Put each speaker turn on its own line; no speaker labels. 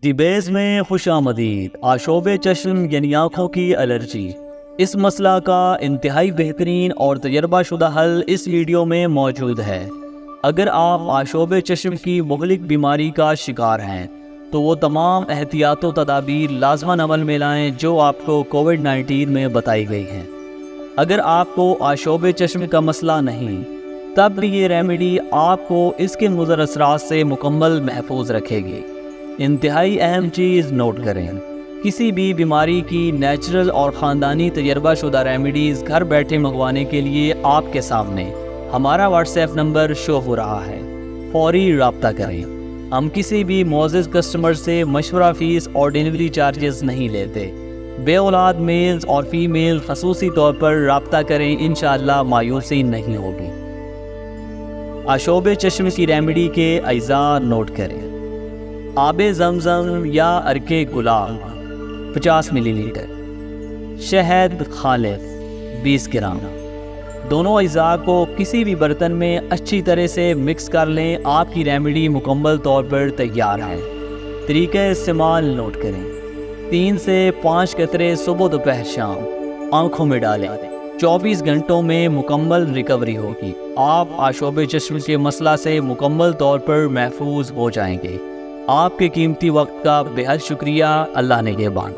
دی بیس میں خوش آمدید۔ آشوب چشم یعنی آنکھوں کی الرجی، اس مسئلہ کا انتہائی بہترین اور تجربہ شدہ حل اس ویڈیو میں موجود ہے۔ اگر آپ آشوب چشم کی مہلک بیماری کا شکار ہیں تو وہ تمام احتیاط و تدابیر لازماً عمل میں لائیں جو آپ کو کووڈ-19 میں بتائی گئی ہیں۔ اگر آپ کو آشوب چشم کا مسئلہ نہیں، تب بھی یہ ریمیڈی آپ کو اس کے مضر اثرات سے مکمل محفوظ رکھے گی۔ انتہائی اہم چیز نوٹ کریں، کسی بھی بیماری کی نیچرل اور خاندانی تجربہ شدہ ریمیڈیز گھر بیٹھے منگوانے کے لیے آپ کے سامنے ہمارا واٹس ایپ نمبر شو ہو رہا ہے، فوری رابطہ کریں۔ ہم کسی بھی معزز کسٹمر سے مشورہ فیس اور ڈیلیوری چارجز نہیں لیتے۔ بے اولاد میلز اور فیمیل خصوصی طور پر رابطہ کریں، انشاءاللہ مایوسی نہیں ہوگی۔ آشوب چشم کی ریمیڈی کے اجزاء نوٹ کریں۔ آب زمزم یا عرق گلاب 50 ملی لیٹر، شہد خالص 20 گرام۔ دونوں اجزاء کو کسی بھی برتن میں اچھی طرح سے مکس کر لیں۔ آپ کی ریمیڈی مکمل طور پر تیار ہے۔ طریقہ استعمال نوٹ کریں۔ 3 سے 5 قطرے صبح دوپہر شام آنکھوں میں ڈالیں۔ 24 گھنٹوں میں مکمل ریکوری ہوگی۔ آپ آشوب چشم کے مسئلہ سے مکمل طور پر محفوظ ہو جائیں گے۔ آپ کے قیمتی وقت کا بے حد شکریہ۔ اللہ نگہبان۔